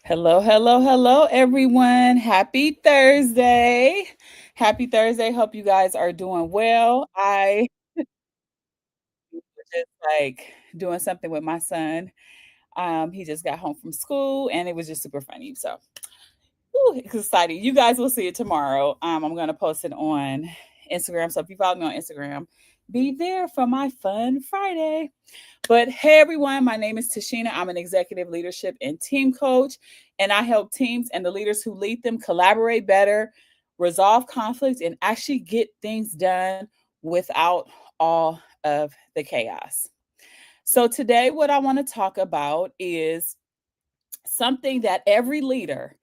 Hello, hello, hello, everyone. Happy Thursday. Happy Thursday. Hope you guys are doing well. I was just doing something with my son. He just got home from school and it was just super funny. So, it's exciting. You guys will see it tomorrow. I'm going to post it on Instagram. So, if you follow me on Instagram, be there for my fun Friday. But hey, everyone, my name is Tashina. I'm an executive leadership and team coach, and I help teams and the leaders who lead them collaborate better, resolve conflicts, and actually get things done without all of the chaos. So, today, what I want to talk about is something that every leader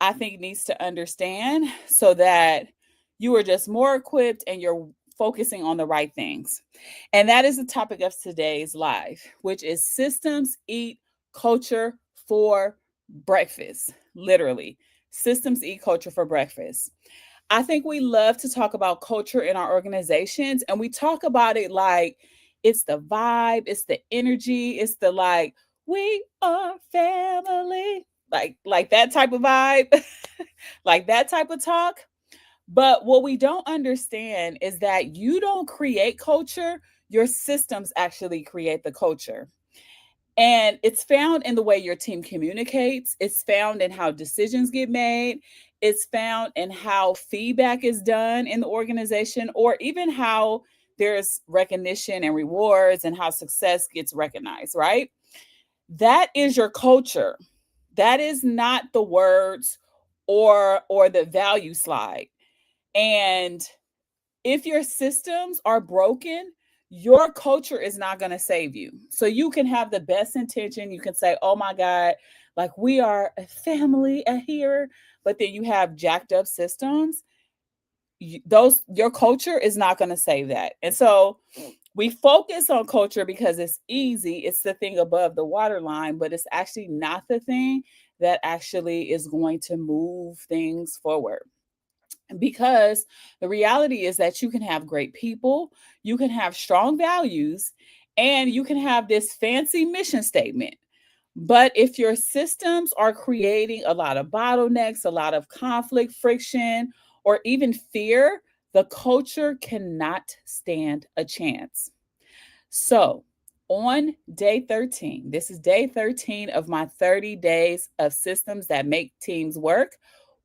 I think needs to understand so that you are just more equipped and you're focusing on the right things. And that is the topic of today's live, which is systems eat culture for breakfast. Literally, systems eat culture for breakfast. I think we love to talk about culture in our organizations, and we talk about it like it's the vibe, it's the energy, it's the like, we are family, like that type of vibe, like that type of talk. But what we don't understand is that you don't create culture, your systems actually create the culture. And it's found in the way your team communicates, it's found in how decisions get made, it's found in how feedback is done in the organization, or even how there's recognition and rewards and how success gets recognized, right? That is your culture. That is not the words or the value slide. And if your systems are broken, your culture is not going to save you. So you can have the best intention. You can say, oh my God, like we are a family here. But then you have jacked up systems. Those your culture is not going to save that. And so we focus on culture because it's easy. It's the thing above the waterline, but it's actually not the thing that actually is going to move things forward. Because the reality is that you can have great people, you can have strong values, and you can have this fancy mission statement. But if your systems are creating a lot of bottlenecks, a lot of conflict, friction, or even fear, the culture cannot stand a chance. So, on day 13, this is day 13 of my 30 days of systems that make teams work.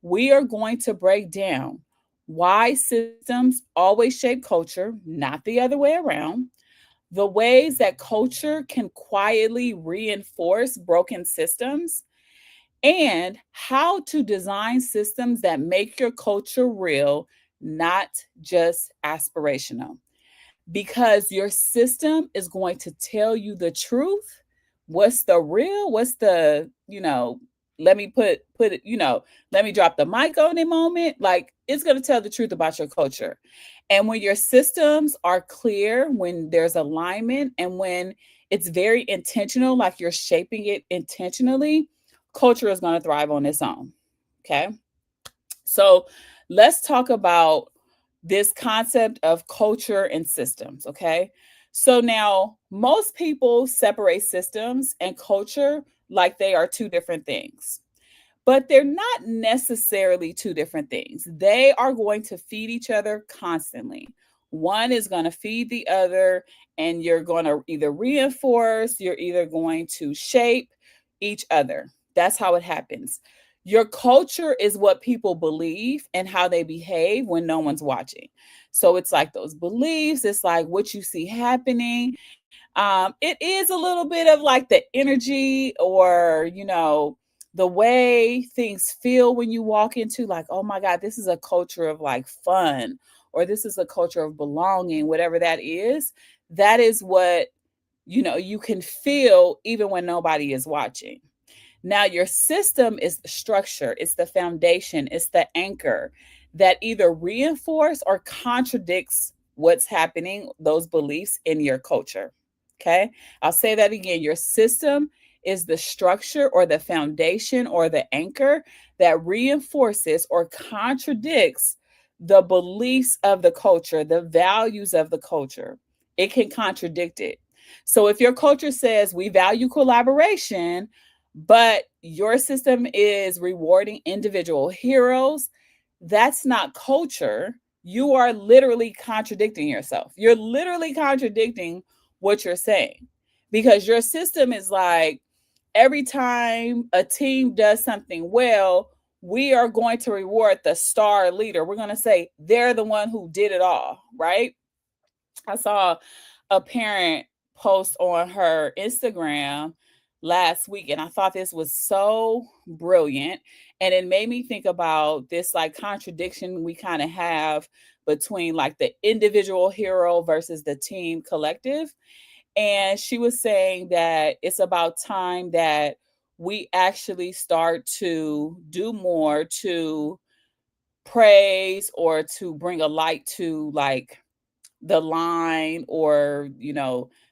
We are going to break down why systems always shape culture, not the other way around, the ways that culture can quietly reinforce broken systems, and how to design systems that make your culture real, not just aspirational, because your system is going to tell you the truth. What's the real? What's the, let me put it, let me drop the mic on a moment. Like it's going to tell the truth about your culture. And when your systems are clear, when there's alignment, and when it's very intentional, like you're shaping it intentionally, culture is going to thrive on its own. Okay. So let's talk about this concept of culture and systems. Okay. So now most people separate systems and culture like they are two different things, but they're not necessarily two different things. They are going to feed each other constantly. One is going to feed the other, and you're going to either reinforce, you're either going to shape each other. That's how it happens. Your culture is what people believe and how they behave when no one's watching. So it's like those beliefs, it's like what you see happening. It is a little bit of like the energy, or the way things feel when you walk into, like, oh my God, this is a culture of like fun, or this is a culture of belonging, whatever that is. That is what you can feel even when nobody is watching. Now, your system is the structure, it's the foundation, it's the anchor that either reinforce or contradicts what's happening, those beliefs in your culture. Okay. I'll say that again. Your system is the structure or the foundation or the anchor that reinforces or contradicts the beliefs of the culture, the values of the culture. It can contradict it. So if your culture says we value collaboration, but your system is rewarding individual heroes. That's not culture. You are literally contradicting yourself. You're literally contradicting what you're saying because your system is like every time a team does something well, we are going to reward the star leader. We're going to say they're the one who did it all, right? I saw a parent post on her Instagram last week, and I thought this was so brilliant. And it made me think about this like contradiction we kind of have between like the individual hero versus the team collective. And she was saying that it's about time that we actually start to do more to praise or to bring a light to like the line or,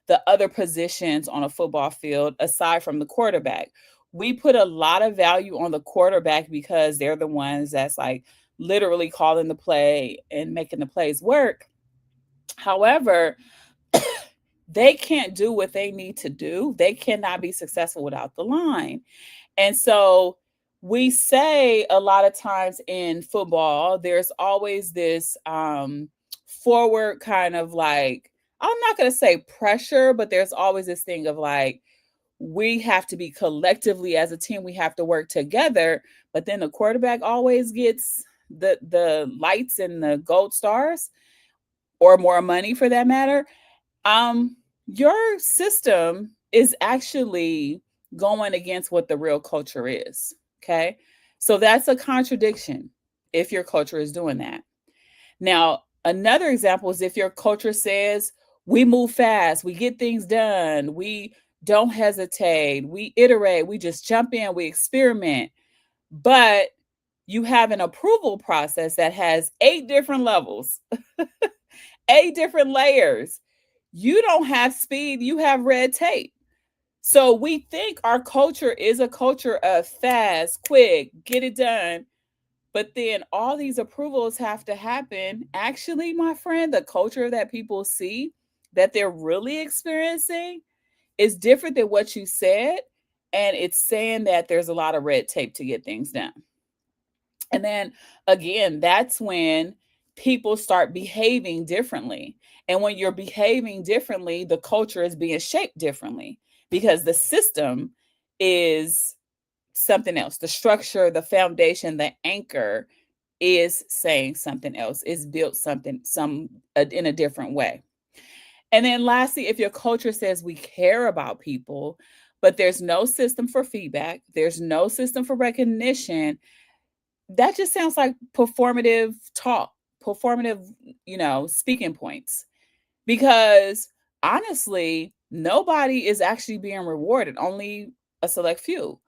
the other positions on a football field aside from the quarterback. We put a lot of value on the quarterback because they're the ones that's like literally calling the play and making the plays work. However, they can't do what they need to do. They cannot be successful without the line. And so we say a lot of times in football, there's always this forward kind of like, I'm not going to say pressure, but there's always this thing of like, we have to be collectively as a team, we have to work together. But then the quarterback always gets the lights and the gold stars or more money for that matter. um, your system is actually going against what the real culture is. Okay. So that's a contradiction if your culture is doing that. Now, another example is if your culture says, we move fast, we get things done, we don't hesitate, we iterate, we just jump in, we experiment, but you have an approval process that has 8 different levels, 8 different layers. You don't have speed, you have red tape. So we think our culture is a culture of fast, quick, get it done. But then all these approvals have to happen. Actually, my friend, the culture that people see that they're really experiencing is different than what you said. And it's saying that there's a lot of red tape to get things done. And then again, that's when people start behaving differently. And when you're behaving differently, the culture is being shaped differently because the system is something else. The structure, the foundation, the anchor is saying something else, is built in a different way. And then lastly, if your culture says we care about people, but there's no system for feedback, there's no system for recognition, that just sounds like performative talk, performative, speaking points. Because honestly, nobody is actually being rewarded, only a select few.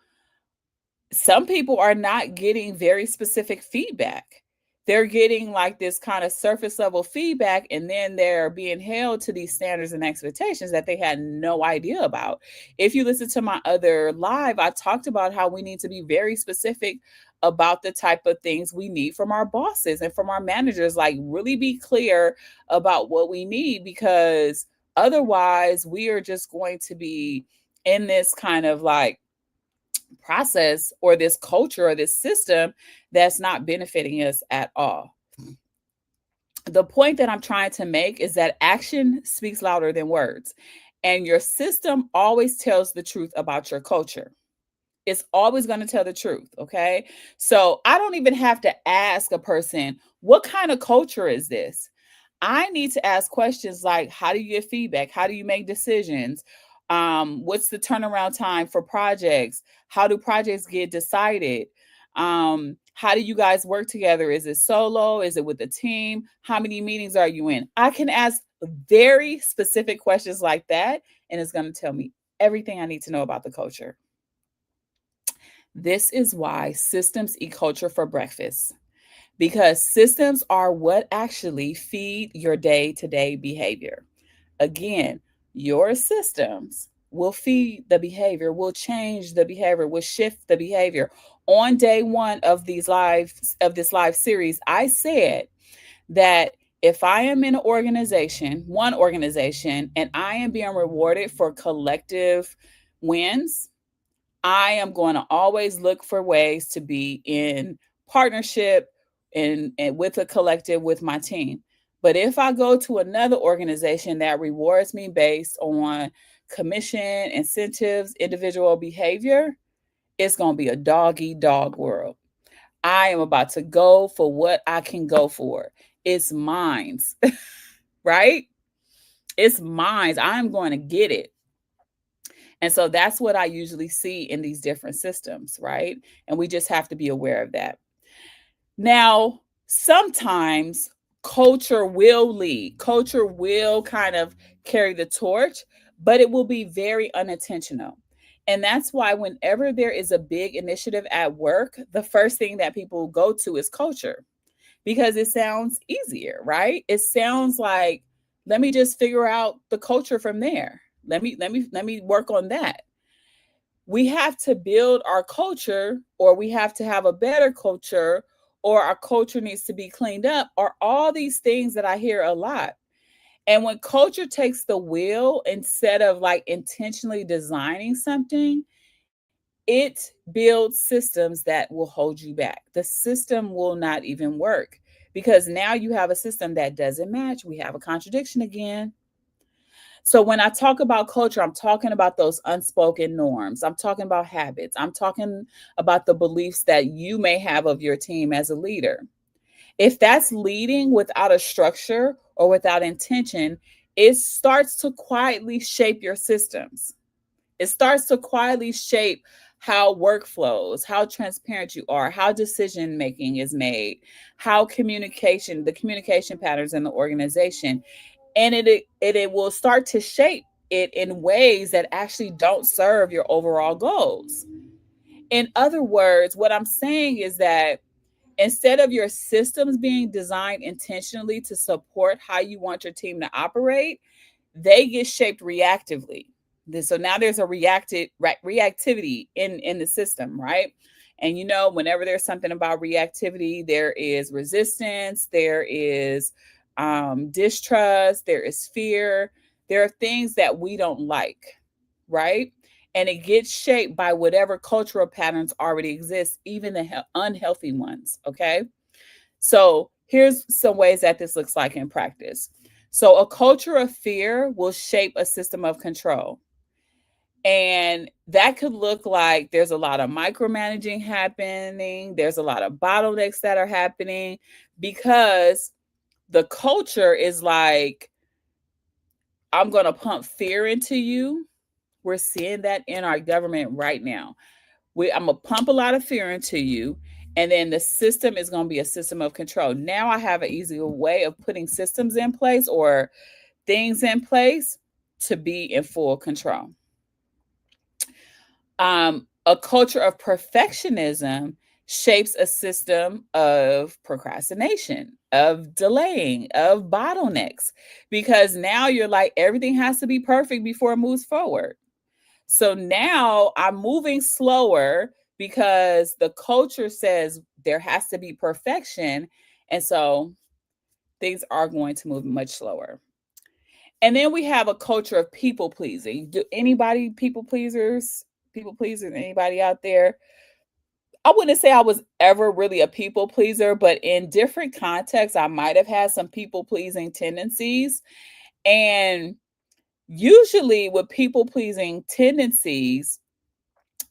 Some people are not getting very specific feedback. They're getting like this kind of surface level feedback, and then they're being held to these standards and expectations that they had no idea about. If you listen to my other live, I talked about how we need to be very specific about the type of things we need from our bosses and from our managers. Like, really be clear about what we need because otherwise, we are just going to be in this kind of like process or this culture or this system that's not benefiting us at all. The point that I'm trying to make is that action speaks louder than words, and your system always tells the truth about your culture. It's always going to tell the truth. Okay. So I don't even have to ask a person, what kind of culture is this? I need to ask questions like, how do you get feedback? How do you make decisions? What's the turnaround time for projects? How do projects get decided? How do you guys work together? Is it solo? Is it with a team? How many meetings are you in? I can ask very specific questions like that, and it's going to tell me everything I need to know about the culture. This is why systems eat culture for breakfast, because systems are what actually feed your day to day behavior. Again, your systems will feed the behavior, will change the behavior, will shift the behavior. On day one of this live series, I said that if I am in one organization, and I am being rewarded for collective wins, I am going to always look for ways to be in partnership and with a collective with my team. But if I go to another organization that rewards me based on commission, incentives, individual behavior, it's going to be a dog eat dog world. I am about to go for what I can go for. It's mine's, right? It's mine's. I'm going to get it. And so that's what I usually see in these different systems, right? And we just have to be aware of that. Now, sometimes culture will lead, culture will kind of carry the torch, but it will be very unintentional. And that's why, whenever there is a big initiative at work, the first thing that people go to is culture because it sounds easier, right? It sounds like, let me just figure out the culture from there. Let me work on that. We have to build our culture, or we have to have a better culture, or our culture needs to be cleaned up, are all these things that I hear a lot. And when culture takes the wheel instead of like intentionally designing something, it builds systems that will hold you back. The system will not even work because now you have a system that doesn't match. We have a contradiction again. So when I talk about culture, I'm talking about those unspoken norms. I'm talking about habits. I'm talking about the beliefs that you may have of your team as a leader. If that's leading without a structure or without intention, it starts to quietly shape your systems. It starts to quietly shape how work flows, how transparent you are, how decision making is made, how the communication patterns in the organization, and it will start to shape it in ways that actually don't serve your overall goals. In other words, what I'm saying is that instead of your systems being designed intentionally to support how you want your team to operate, they get shaped reactively. So now there's a reactivity in the system, right? And whenever there's something about reactivity, there is resistance, there is distrust, there is fear, there are things that we don't like, right? And it gets shaped by whatever cultural patterns already exist, even the unhealthy ones. Okay. So here's some ways that this looks like in practice. So a culture of fear will shape a system of control. And that could look like there's a lot of micromanaging happening, there's a lot of bottlenecks that are happening because the culture is like, I'm going to pump fear into you. We're seeing that in our government right now. I'm gonna pump a lot of fear into you, and then the system is gonna be a system of control. Now I have an easier way of putting systems in place or things in place to be in full control. A culture of perfectionism shapes a system of procrastination, of delaying, of bottlenecks, because now you're like, everything has to be perfect before it moves forward. So now I'm moving slower because the culture says there has to be perfection. And so things are going to move much slower. And then we have a culture of people pleasing. Do anybody people pleasers, anybody out there? I wouldn't say I was ever really a people pleaser, but in different contexts, I might have had some people pleasing tendencies. And usually with people pleasing tendencies,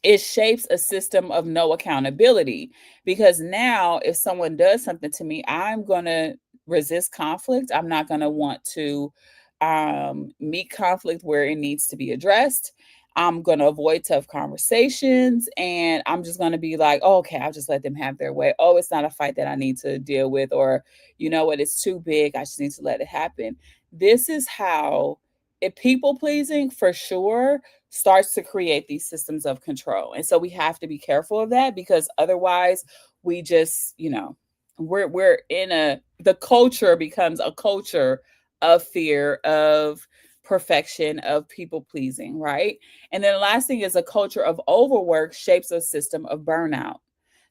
it shapes a system of no accountability because now if someone does something to me, I'm going to resist conflict. I'm not going to want to meet conflict where it needs to be addressed. I'm going to avoid tough conversations, and I'm just going to be like, oh, okay, I'll just let them have their way. Oh, it's not a fight that I need to deal with, or you know what, it's too big, I just need to let it happen. This is how it people pleasing for sure starts to create these systems of control. And so we have to be careful of that because otherwise we just, we're in the culture becomes a culture of fear, of perfection, of people pleasing, right? And then the last thing is a culture of overwork shapes a system of burnout.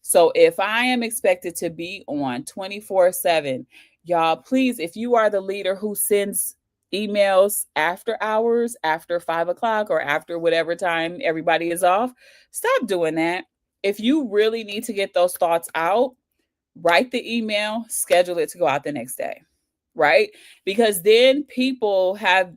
So if I am expected to be on 24/7, y'all, please, if you are the leader who sends emails after hours, after 5 o'clock, or after whatever time everybody is off. Stop doing that. If you really need to get those thoughts out, write the email, schedule it to go out the next day, right? Because then people have,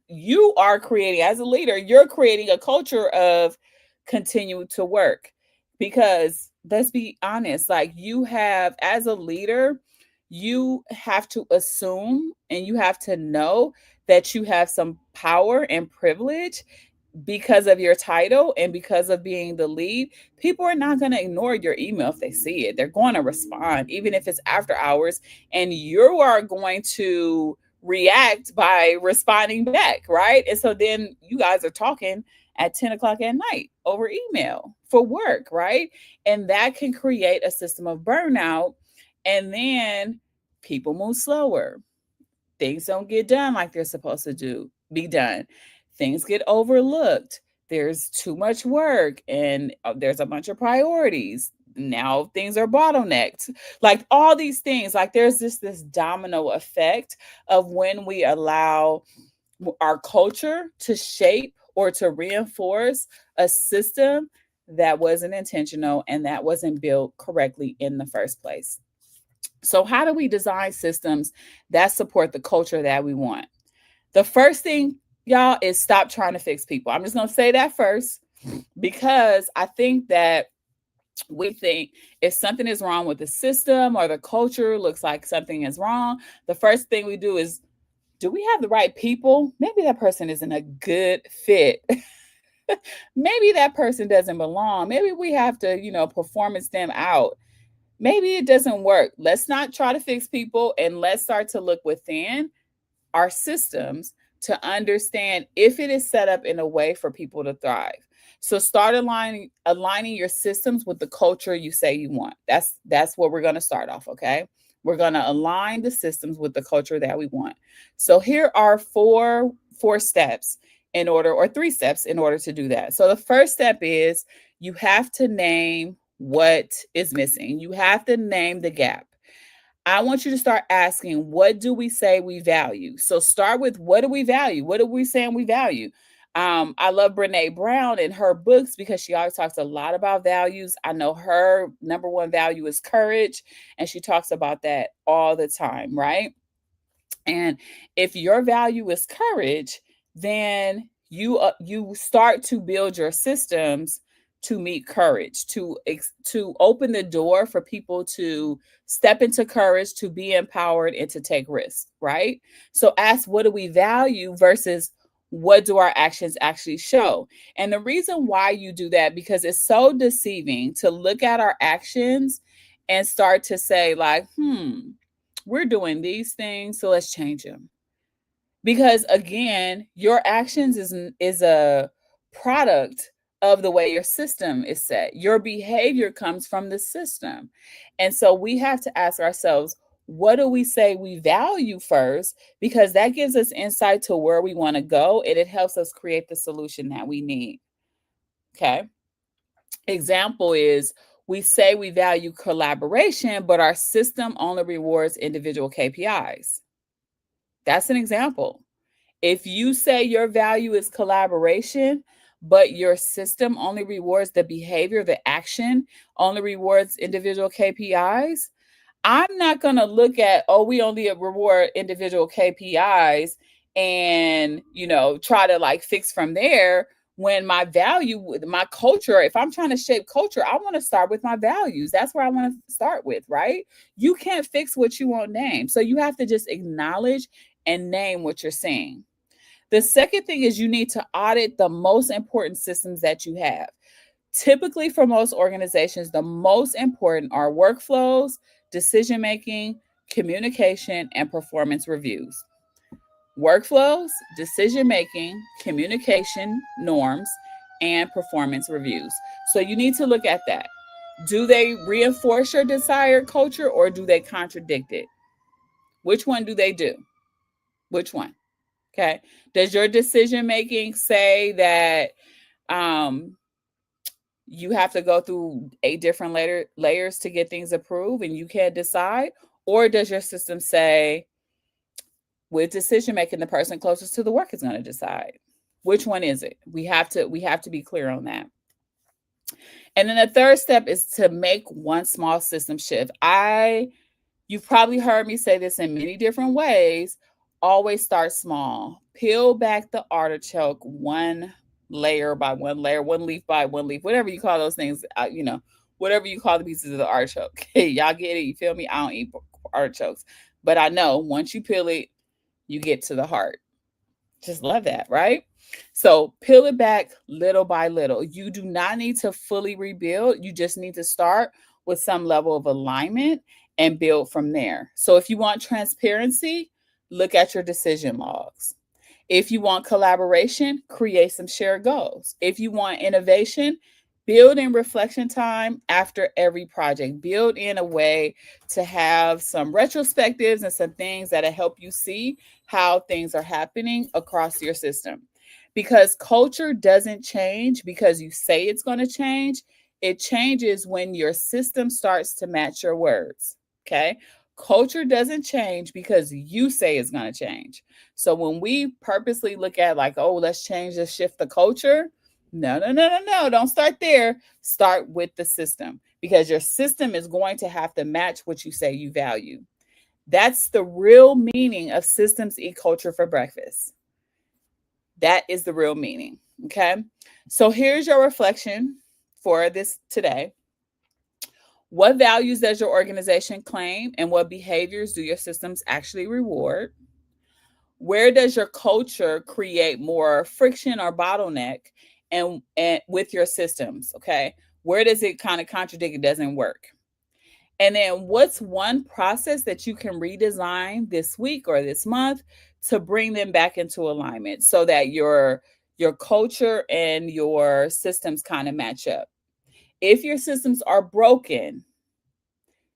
you are creating, as a leader, you're creating a culture of continue to work. Because let's be honest, like you have, as a leader, you have to assume and you have to know that you have some power and privilege because of your title and because of being the lead. People are not going to ignore your email if they see it. They're going to respond, even if it's after hours, and you are going to react by responding back, right? And so then you guys are talking at 10 o'clock at night over email for work, right? And that can create a system of burnout. And then people move slower, things don't get done like they're supposed to be done. Things get overlooked. There's too much work and there's a bunch of priorities. Now things are bottlenecked. Like all these things, like there's just this domino effect of when we allow our culture to shape or to reinforce a system that wasn't intentional and that wasn't built correctly in the first place. So, how do we design systems that support the culture that we want? The first thing, y'all, is stop trying to fix people. I'm just going to say that first because I think that we think if something is wrong with the system or the culture looks like something is wrong, the first thing we do is, do we have the right people? Maybe that person isn't a good fit. Maybe that person doesn't belong. Maybe we have to, performance them out. Maybe it doesn't work. Let's not try to fix people and let's start to look within our systems to understand if it is set up in a way for people to thrive. So start aligning your systems with the culture you say you want. That's what we're going to start off, okay? We're going to align the systems with the culture that we want. So here are four steps in order, or three steps in order to do that. So the first step is you have to name what is missing. You have to name the gap. I want you to start asking, what do we say we value? So start with, what do we value? What are we saying we value? I love Brene Brown and her books because she always talks a lot about values. I know her number one value is courage, and she talks about that all the time, right? And if your value is courage, then you start to build your systems to meet courage, to open the door for people to step into courage, to be empowered, and to take risks, right? So ask, what do we value versus what do our actions actually show? And the reason why you do that, because it's so deceiving to look at our actions and start to say like, we're doing these things, so let's change them. Because again, your actions is a product of the way your system is set. Your behavior comes from the system. And so we have to ask ourselves, what do we say we value first? Because that gives us insight to where we want to go and it helps us create the solution that we need. Okay. Example is, we say we value collaboration, but our system only rewards individual KPIs. That's an example. If you say your value is collaboration, but your system only rewards the behavior, the action only rewards individual KPIs, I'm not going to look at, oh, we only reward individual KPIs and, try to like fix from there when my value, my culture, if I'm trying to shape culture, I want to start with my values. That's where I want to start with, right? You can't fix what you won't name. So you have to just acknowledge and name what you're saying. The second thing is you need to audit the most important systems that you have. Typically, for most organizations, the most important are workflows, decision making, communication, and performance reviews. Workflows, decision making, communication norms, and performance reviews. So you need to look at that. Do they reinforce your desired culture or do they contradict it? Which one do they do? Which one? Okay. Does your decision making say that um, you have to go through 8 different layers to get things approved and you can't decide? Or does your system say, With decision making, the person closest to the work is going to decide. Which one is it? We have to be clear on that. And then the third step is to make one small system shift. You've probably heard me say this in many different ways. Always start small. Peel back the artichoke one layer by one layer, one leaf by one leaf, whatever you call those things, whatever you call the pieces of the artichoke. Hey, y'all get it? You feel me? I don't eat artichokes. But I know once you peel it, you get to the heart. Just love that, right? So peel it back little by little. You do not need to fully rebuild. You just need to start with some level of alignment and build from there. So if you want transparency, look at your decision logs. If you want collaboration, create some shared goals. If you want innovation, build in reflection time after every project. Build in a way to have some retrospectives and some things that help you see how things are happening across your system. Because culture doesn't change because you say it's going to change. It changes when your system starts to match your words. Okay. Culture doesn't change because you say it's going to change. So when we purposely look at like, oh, let's change this, shift the culture. No, no, no, no, no. Don't start there. Start with the system because your system is going to have to match what you say you value. That's the real meaning of systems eat culture for breakfast. That is the real meaning. Okay. So here's your reflection for this today. What values does your organization claim and what behaviors do your systems actually reward? Where does your culture create more friction or bottleneck and with your systems? Okay. Where does it kind of contradict? It doesn't work. And then what's one process that you can redesign this week or this month to bring them back into alignment so that your culture and your systems kind of match up? If your systems are broken,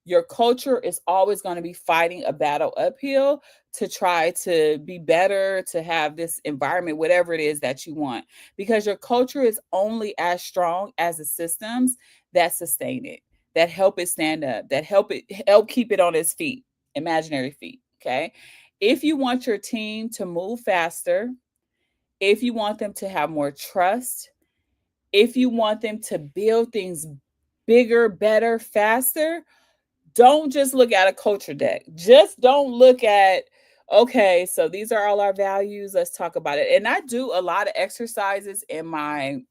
your culture is always going to be fighting a battle uphill to try to be better, to have this environment, whatever it is that you want, because your culture is only as strong as the systems that sustain it, that help it stand up, that help keep it on its feet, imaginary feet. Okay. If you want your team to move faster, if you want them to have more trust, if you want them to build things bigger, better, faster, don't just look at a culture deck. Just don't look at, okay, so these are all our values. Let's talk about it. And I do a lot of exercises in my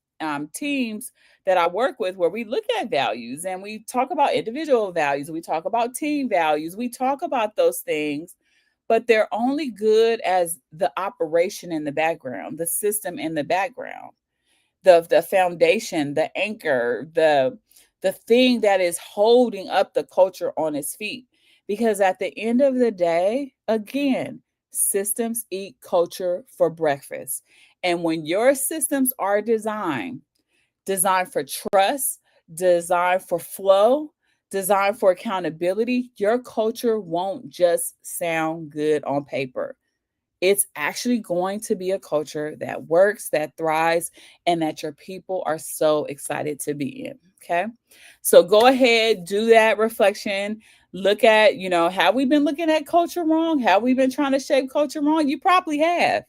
teams that I work with where we look at values and we talk about individual values. We talk about team values. We talk about those things, but they're only good as the operation in the background, the system in the background, the foundation, the anchor, the thing that is holding up the culture on its feet. Because at the end of the day, again, systems eat culture for breakfast. And when your systems are designed for trust, designed for flow, designed for accountability, your culture won't just sound good on paper. It's actually going to be a culture that works, that thrives, and that your people are so excited to be in. Okay. So go ahead, do that reflection. Look at, have we been looking at culture wrong? Have we been trying to shape culture wrong? You probably have.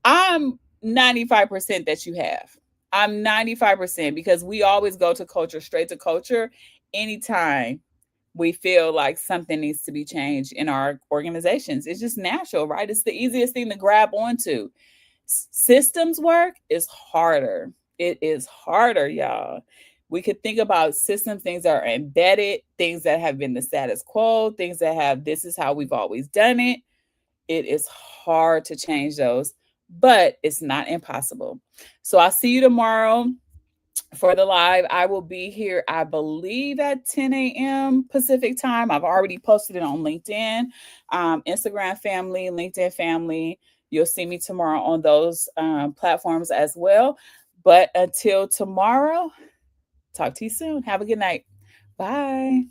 I'm 95% that you have. I'm 95% because we always go to culture, straight to culture, anytime we feel like something needs to be changed in our organizations. It's just natural, right? It's the easiest thing to grab onto. Systems work is harder. It is harder, y'all. We could think about systems, things that are embedded, things that have been the status quo, things that have this is how we've always done it. It is hard to change those, but it's not impossible. So I'll see you tomorrow for the live. I will be here, I believe, at 10 a.m. Pacific time. I've already posted it on LinkedIn, Instagram family, LinkedIn family. You'll see me tomorrow on those platforms as well. But until tomorrow, talk to you soon. Have a good night. Bye.